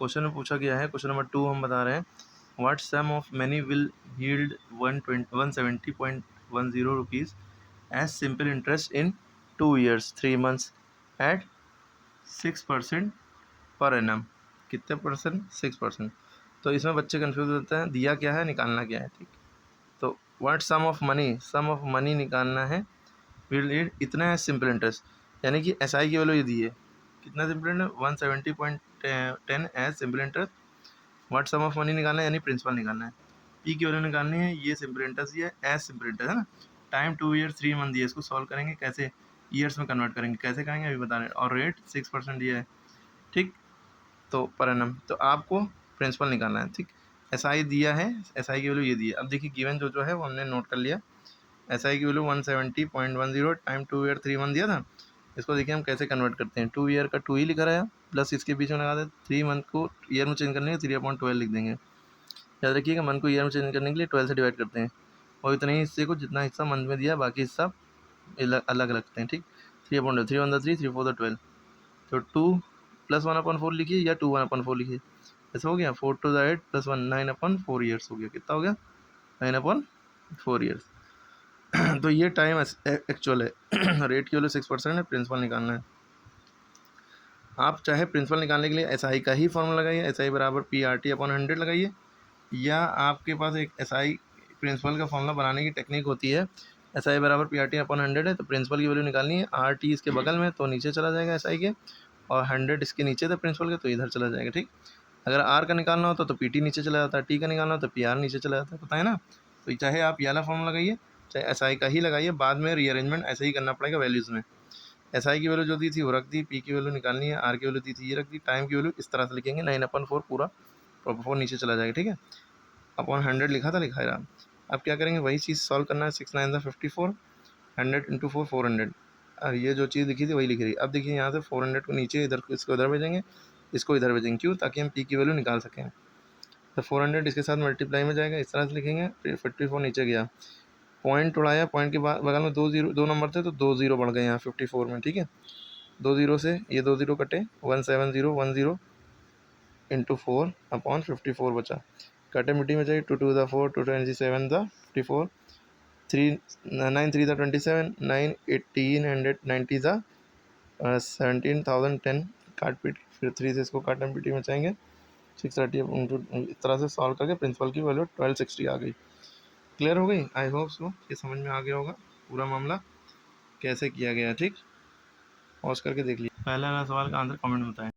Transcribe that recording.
Question में पूछा गया है, क्वेश्चन नंबर 2 हम बता रहे हैं, what sum of money will yield 170.10 rupees as simple interest in 2 years 3 months at 6% per annum. कितने परसेंट? 6%। तो इसमें बच्चे कंफ्यूज होते हैं, दिया क्या है, निकालना क्या है। ठीक, तो व्हाट सम ऑफ मनी निकालना है, विल यील्ड इतना है सिंपल इंटरेस्ट, यानी कि एस आई की वैल्यू ये दी है, कितना simple interest 170.10 as simple interest. What sum of money निकालना है यानी प्रिंसिपल निकालना है, पी की वैल्यू निकालनी है, ये सिंपल इंटरेस्ट दिया है, एज सिंपल इंटरेस्ट है ना, टाइम 2 years 3 month दिया है, इसको सॉल्व करेंगे कैसे, ईयर्स में कन्वर्ट करेंगे, कैसे करेंगे अभी बता रहे हैं, और रेट 6% दिया है। ठीक, तो पर एनम, तो आपको प्रिंसिपल निकालना है। ठीक, एस आई दिया है, एस आई की वैल्यू ये दी है। अब देखिए गिवन जो है वो हमने नोट कर लिया, एस आई की वैल्यू 170.10 टाइम 2 year 3 month दिया था। इसको देखिए हम कैसे कन्वर्ट करते हैं, 2 year का 2 ही लिखा रहा है, प्लस इसके बीच में लगा दें 3 month को ईयर में चेंज करने के 3/12 लिख देंगे। याद रखिएगा मंथ को ईयर में चेंज करने के लिए 12 से डिवाइड करते हैं, और इतने ही हिस्से को, जितना हिस्सा मंथ में दिया बाकी हिस्सा अलग रखते हैं। ठीक, 3/12, 3 1 3 3 4 12, तो 2 + 1/4 लिखिए या 2 1/4 लिखिए, ऐसा हो गया 4 to the 8 + 1 9/4 ईयर्स हो गया। कितना हो गया? 9/4 ईयर्स। तो ये टाइम एक्चुअल है। रेट की वैल्यू 6% है, प्रिंसिपल निकालना है। आप चाहे प्रिंसिपल निकालने के लिए एस आई का ही फॉर्मूला लगाइए, एस आई बराबर PRT/100 लगाइए, या आपके पास एक एस आई प्रिंसिपल का फॉर्मूला बनाने की टेक्निक होती है, एस आई बराबर PRT/100 है, तो प्रिंसिपल की वैल्यू निकालनी है, RT इसके बगल में तो नीचे चला जाएगा एस आई के, और 100 इसके नीचे था प्रिंसिपल के तो इधर चला जाएगा। ठीक, अगर आर का निकालना होता तो PT नीचे चला जाता है, टी का निकालना होता तो PR नीचे चला जाता है, पता है ना। तो चाहे आप ये वाला फॉर्मूला लगाइए, चाहे एस आई का ही लगाइए, बाद में रीअरेंजमेंट ऐसे ही करना पड़ेगा वैल्यूज़ में। एस आई की वैल्यू जो दी थी वो रख दी, पी की वैल्यू निकालनी है, आर की वैल्यू दी थी ये रख दी, टाइम की वैल्यू इस तरह से लिखेंगे 9/4 पूरा 4 नीचे चला जाएगा। ठीक है, अपॉन 100 लिखा था, लिखा रहा। अब क्या करेंगे, वही चीज़ सॉल्व करना है, 6 9 54, 100 × 4 400, और ये जो चीज़ लिखी थी वही लिख रही है। अब देखिए यहाँ से 400 को नीचे, इधर इसको इधर भेजेंगे, इसको इधर भेजेंगे, क्यों? ताकि हम पी की वैल्यू निकाल सकें। तो 400 इसके साथ मल्टीप्लाई में जाएगा, इस तरह से लिखेंगे, फिर 54 नीचे गया, पॉइंट उड़ाया, पॉइंट के बगल में 2 नंबर थे तो 2 0 बढ़ गए यहाँ 54 में। ठीक है, 2 0 से ये 2 0 कटे, 17010 × 4/54 बचा, कटे मिट्टी में चाहिए, 2 2 × 4, 2 2 7 × 54, 3 9 3 × 27, 9 1890 17,010, काट पीट, फिर 3 से इसको काटन पीटी में चाहेंगे, 630 इस तरह से सॉल्व करके प्रिंसिपल की वैल्यू 1260 आ गई। क्लियर हो गई? आई होप सो, ये समझ में आ गया होगा पूरा मामला कैसे किया गया। ठीक, पॉज करके देख लीजिए, पहले वाला सवाल का आंसर कमेंट में बताएं।